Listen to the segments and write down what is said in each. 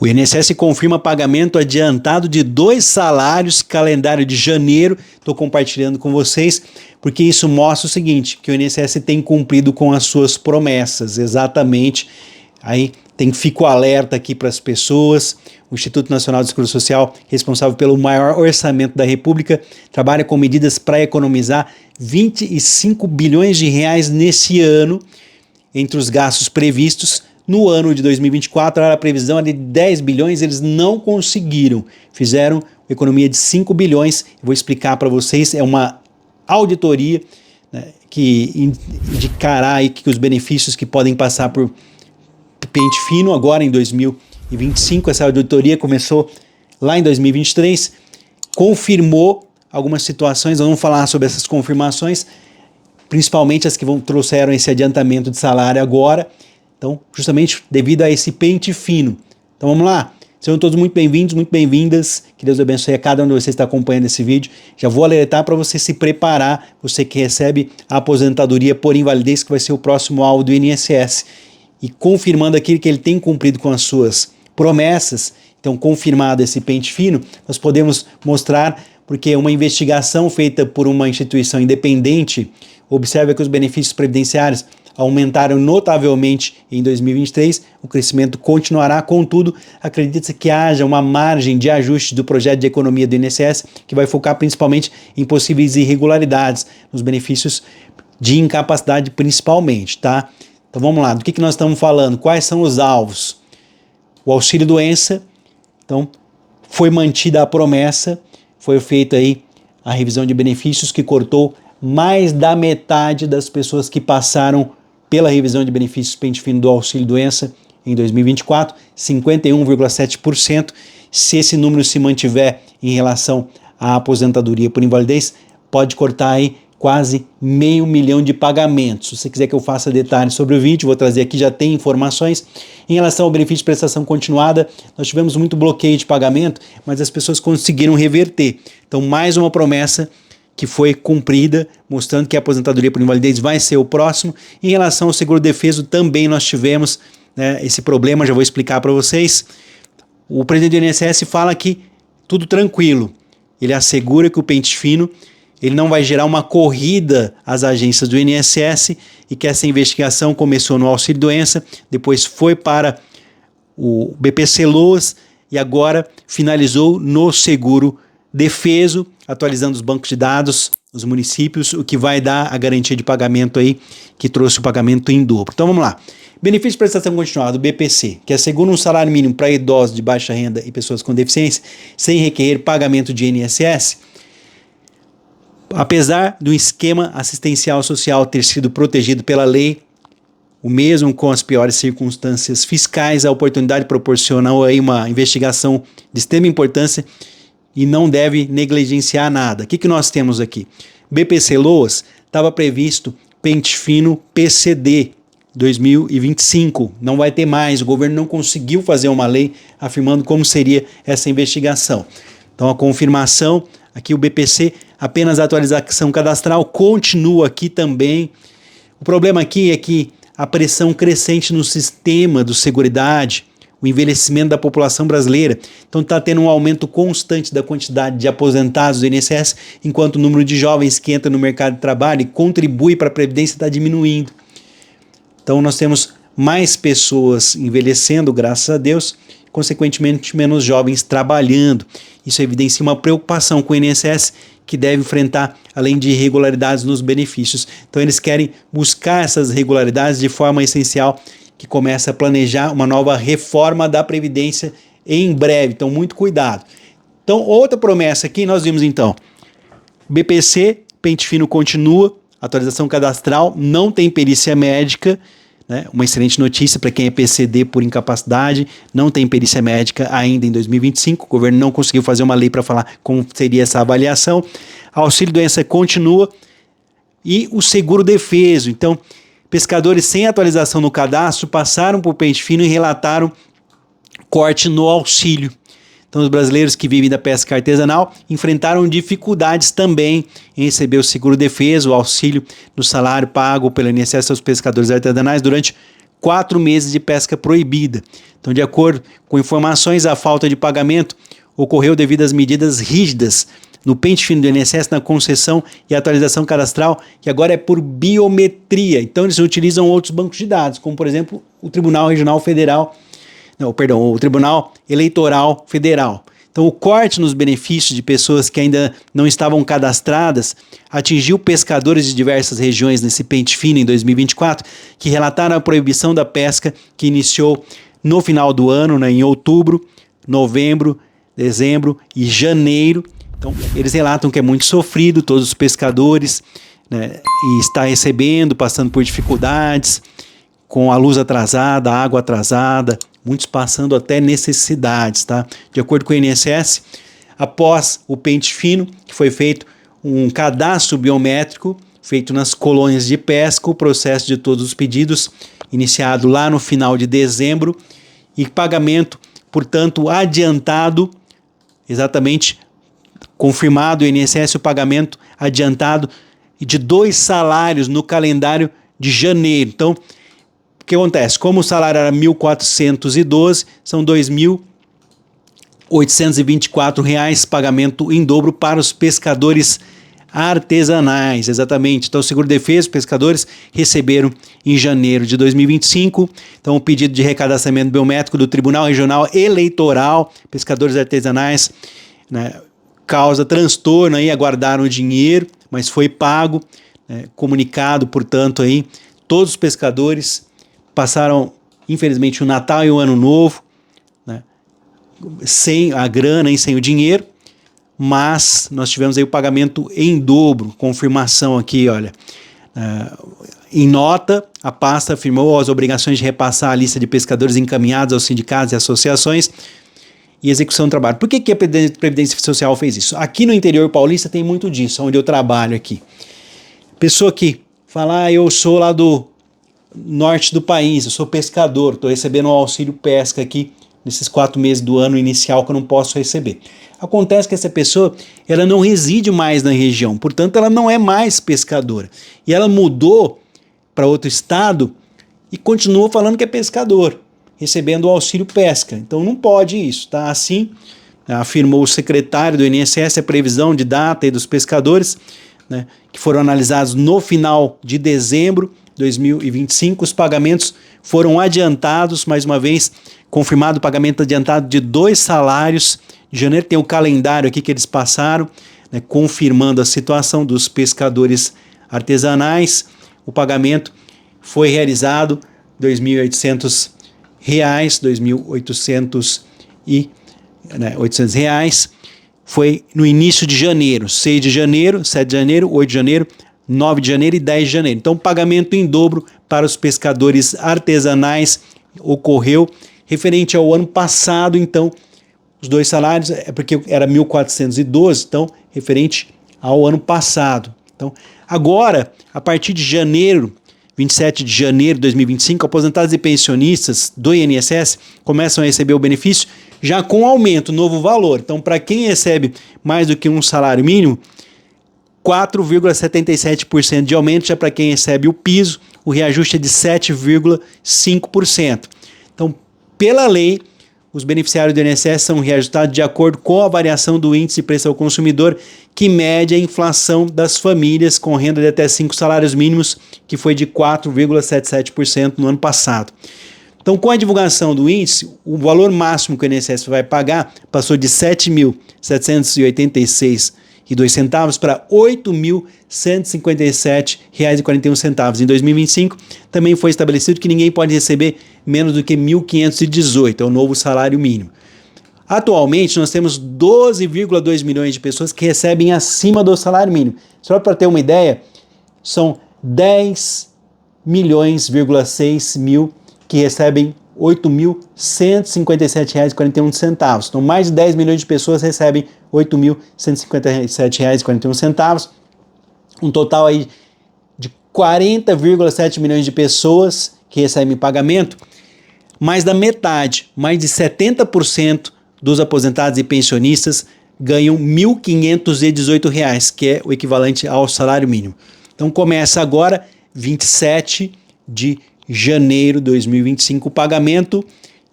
O INSS confirma pagamento adiantado de 2 salários, calendário de janeiro. Estou compartilhando com vocês, porque isso mostra o seguinte, que o INSS tem cumprido com as suas promessas, exatamente. Aí fico alerta aqui para as pessoas. O Instituto Nacional de Seguridade Social, responsável pelo maior orçamento da República, trabalha com medidas para economizar 25 bilhões de reais nesse ano, entre os gastos previstos. No ano de 2024, a previsão era de 10 bilhões, eles não conseguiram. Fizeram economia de 5 bilhões. Eu vou explicar para vocês, é uma auditoria, né, que indicará aí que os benefícios que podem passar por pente fino agora em 2025. Essa auditoria começou lá em 2023, confirmou algumas situações. Vamos falar sobre essas confirmações, principalmente as que trouxeram esse adiantamento de salário agora. Então, justamente devido a esse pente fino. Então vamos lá. Sejam todos muito bem-vindos, muito bem-vindas. Que Deus abençoe a cada um de vocês que está acompanhando esse vídeo. Já vou alertar para você se preparar, você que recebe a aposentadoria por invalidez, que vai ser o próximo alvo do INSS. E confirmando aquilo que ele tem cumprido com as suas promessas, então confirmado esse pente fino, nós podemos mostrar, porque uma investigação feita por uma instituição independente observa que os benefícios previdenciários aumentaram notavelmente em 2023, o crescimento continuará, contudo, acredita-se que haja uma margem de ajuste do projeto de economia do INSS, que vai focar principalmente em possíveis irregularidades, nos benefícios de incapacidade principalmente, tá? Então vamos lá, do que nós estamos falando? Quais são os alvos? O auxílio-doença, então foi mantida a promessa, foi feita aí a revisão de benefícios que cortou mais da metade das pessoas que passaram pela revisão de benefícios pente fino do auxílio-doença em 2024, 51,7%. Se esse número se mantiver em relação à aposentadoria por invalidez, pode cortar aí quase 500 mil de pagamentos. Se você quiser que eu faça detalhes sobre o vídeo, vou trazer aqui, já tem informações. Em relação ao benefício de prestação continuada, nós tivemos muito bloqueio de pagamento, mas as pessoas conseguiram reverter. Então, mais uma promessa que foi cumprida, mostrando que a aposentadoria por invalidez vai ser o próximo. Em relação ao seguro-defeso, também nós tivemos, né, esse problema, já vou explicar para vocês. O presidente do INSS fala que tudo tranquilo. Ele assegura que o pente fino ele não vai gerar uma corrida às agências do INSS e que essa investigação começou no auxílio-doença, depois foi para o BPC-Loas e agora finalizou no seguro-defeso, atualizando os bancos de dados, os municípios, o que vai dar a garantia de pagamento aí, que trouxe o pagamento em dobro. Então vamos lá. Benefício de prestação continuada, o BPC, que assegura um salário mínimo para idosos de baixa renda e pessoas com deficiência, sem requerer pagamento de INSS. Apesar do esquema assistencial social ter sido protegido pela lei, o mesmo com as piores circunstâncias fiscais, a oportunidade proporciona aí uma investigação de extrema importância e não deve negligenciar nada. O que nós temos aqui? BPC-Loas estava previsto pente fino PCD 2025. Não vai ter mais. O governo não conseguiu fazer uma lei afirmando como seria essa investigação. Então a confirmação, aqui o BPC, apenas a atualização cadastral, continua aqui também. O problema aqui é que a pressão crescente no sistema do Seguridade, o envelhecimento da população brasileira. Então está tendo um aumento constante da quantidade de aposentados do INSS, enquanto o número de jovens que entram no mercado de trabalho e contribui para a Previdência está diminuindo. Então nós temos mais pessoas envelhecendo, graças a Deus, consequentemente menos jovens trabalhando. Isso evidencia uma preocupação com o INSS, que deve enfrentar, além de irregularidades nos benefícios. Então eles querem buscar essas irregularidades de forma essencial, que começa a planejar uma nova reforma da Previdência em breve. Então, muito cuidado. Então, outra promessa aqui, nós vimos então, BPC, pente fino continua, atualização cadastral, não tem perícia médica, né? Uma excelente notícia para quem é PCD por incapacidade, não tem perícia médica ainda em 2025, o governo não conseguiu fazer uma lei para falar como seria essa avaliação. Auxílio-doença continua e o seguro-defeso. Então, pescadores sem atualização no cadastro passaram por pente fino e relataram corte no auxílio. Então, os brasileiros que vivem da pesca artesanal enfrentaram dificuldades também em receber o seguro-defeso, o auxílio no salário pago pelo INSS aos pescadores artesanais durante 4 meses de pesca proibida. Então, de acordo com informações, a falta de pagamento ocorreu devido às medidas rígidas no pente fino do INSS na concessão e atualização cadastral, que agora é por biometria. Então, eles utilizam outros bancos de dados, como, por exemplo, o Tribunal Regional Federal, o Tribunal Eleitoral Federal. Então, o corte nos benefícios de pessoas que ainda não estavam cadastradas atingiu pescadores de diversas regiões nesse pente fino em 2024, que relataram a proibição da pesca que iniciou no final do ano, em outubro, novembro, dezembro e janeiro. Então, eles relatam que é muito sofrido, todos os pescadores, e está recebendo, passando por dificuldades, com a luz atrasada, a água atrasada, muitos passando até necessidades, tá? De acordo com o INSS, após o pente fino, que foi feito um cadastro biométrico, feito nas colônias de pesca, o processo de todos os pedidos, iniciado lá no final de dezembro, e pagamento, portanto, adiantado, exatamente confirmado o INSS, o pagamento adiantado de 2 salários no calendário de janeiro. Então, o que acontece? Como o salário era R$ 1.412, são R$ 2.824, pagamento em dobro para os pescadores artesanais, exatamente. Então, o seguro-defesa, os pescadores receberam em janeiro de 2025. Então, o pedido de recadastramento biométrico do Tribunal Regional Eleitoral, pescadores artesanais, causa transtorno, aí aguardaram o dinheiro, mas foi pago, comunicado, portanto, aí, todos os pescadores passaram, infelizmente, o Natal e o Ano Novo, sem a grana e sem o dinheiro, mas nós tivemos aí o pagamento em dobro, confirmação aqui, olha, em nota, a pasta afirmou as obrigações de repassar a lista de pescadores encaminhados aos sindicatos e associações e execução do trabalho. Por que a Previdência Social fez isso? Aqui no interior paulista tem muito disso, onde eu trabalho aqui. Pessoa que fala, eu sou lá do norte do país, eu sou pescador, estou recebendo um auxílio pesca aqui nesses 4 meses do ano inicial que eu não posso receber. Acontece que essa pessoa, ela não reside mais na região, portanto ela não é mais pescadora. E ela mudou para outro estado e continua falando que é pescador, recebendo o auxílio pesca. Então não pode isso, tá? Assim, afirmou o secretário do INSS, a previsão de data aí dos pescadores, que foram analisados no final de dezembro de 2025, os pagamentos foram adiantados, mais uma vez, confirmado o pagamento adiantado de 2 salários. De janeiro tem o calendário aqui que eles passaram, confirmando a situação dos pescadores artesanais. O pagamento foi realizado R$ 2.800, R$800, foi no início de janeiro, 6 de janeiro, 7 de janeiro, 8 de janeiro, 9 de janeiro e 10 de janeiro. Então, pagamento em dobro para os pescadores artesanais ocorreu referente ao ano passado. Então, os 2 salários é porque era 1.412, então, referente ao ano passado. Então, agora, a partir de janeiro, 27 de janeiro de 2025, aposentados e pensionistas do INSS começam a receber o benefício já com aumento, novo valor. Então, para quem recebe mais do que um salário mínimo, 4,77% de aumento, já para quem recebe o piso, o reajuste é de 7,5%. Então, pela lei, os beneficiários do INSS são reajustados de acordo com a variação do índice de preço ao consumidor, que mede a inflação das famílias com renda de até 5 salários mínimos, que foi de 4,77% no ano passado. Então, com a divulgação do índice, o valor máximo que o INSS vai pagar passou de R$ 7.786,02 para R$ 8.157,41. Em 2025, também foi estabelecido que ninguém pode receber menos do que R$ 1.518, é o novo salário mínimo. Atualmente, nós temos 12,2 milhões de pessoas que recebem acima do salário mínimo. Só para ter uma ideia, são 10,6 milhões que recebem R$ 8.157,41. Então, mais de 10 milhões de pessoas recebem R$ 8.157,41. Um total aí de 40,7 milhões de pessoas que recebem pagamento. Mais da metade, mais de 70% dos aposentados e pensionistas ganham R$ 1.518, que é o equivalente ao salário mínimo. Então, começa agora, 27 de janeiro de 2025 o pagamento,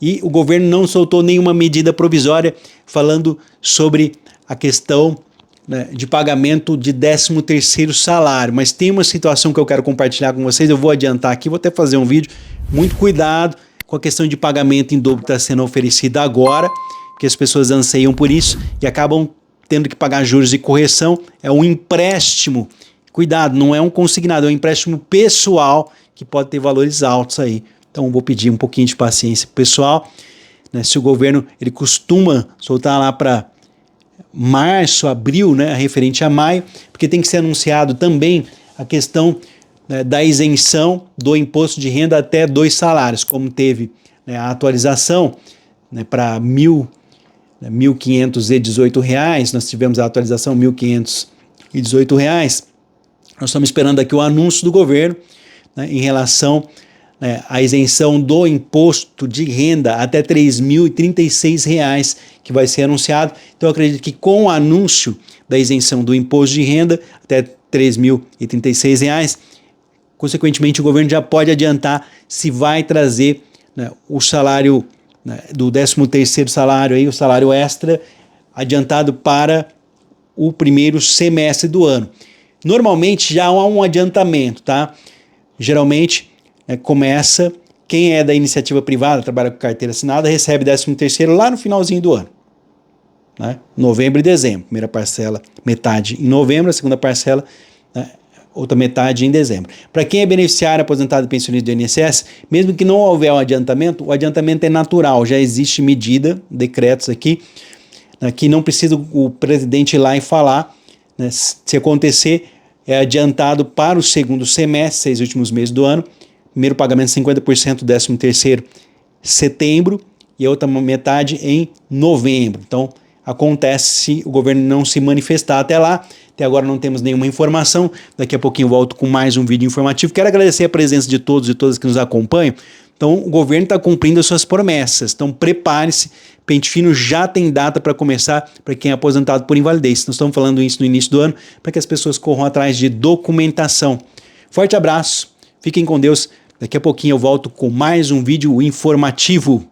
e o governo não soltou nenhuma medida provisória falando sobre a questão, né, de pagamento de 13º salário. Mas tem uma situação que eu quero compartilhar com vocês, eu vou adiantar aqui, vou até fazer um vídeo. Muito cuidado com a questão de pagamento em dobro que está sendo oferecida agora, porque as pessoas anseiam por isso e acabam tendo que pagar juros e correção. É um empréstimo, cuidado, não é um consignado, é um empréstimo pessoal que pode ter valores altos aí. Então vou pedir um pouquinho de paciência pro pessoal, né? Se o governo, ele costuma soltar lá para março, abril, né, referente a maio, porque tem que ser anunciado também a questão, né, da isenção do imposto de renda até 2 salários, como teve, né, a atualização, né, para R$ 1.518, nós tivemos a atualização R$ 1.518, nós estamos esperando aqui o anúncio do governo, né, em relação, né, à isenção do imposto de renda até R$ 3.036, que vai ser anunciado. Então eu acredito que com o anúncio da isenção do imposto de renda até R$ 3.036, consequentemente o governo já pode adiantar se vai trazer, né, o salário, né, do 13º salário, aí, o salário extra adiantado para o primeiro semestre do ano. Normalmente já há um adiantamento, tá? Geralmente, né, começa, quem é da iniciativa privada, trabalha com carteira assinada, recebe 13º lá no finalzinho do ano, né? Novembro e dezembro. Primeira parcela, metade em novembro, a segunda parcela, né, outra metade em dezembro. Para quem é beneficiário, aposentado e pensionista do INSS, mesmo que não houver um adiantamento, o adiantamento é natural, já existe medida, decretos aqui, né, que não precisa o presidente ir lá e falar, né, se acontecer, é adiantado para o segundo semestre, 6 últimos meses do ano, primeiro pagamento 50% do 13º setembro e a outra metade em novembro. Então, acontece se o governo não se manifestar até lá. Até agora não temos nenhuma informação. Daqui a pouquinho eu volto com mais um vídeo informativo. Quero agradecer a presença de todos e todas que nos acompanham. Então, o governo está cumprindo as suas promessas. Então, prepare-se. Pente Fino já tem data para começar para quem é aposentado por invalidez. Nós estamos falando isso no início do ano para que as pessoas corram atrás de documentação. Forte abraço. Fiquem com Deus. Daqui a pouquinho eu volto com mais um vídeo informativo.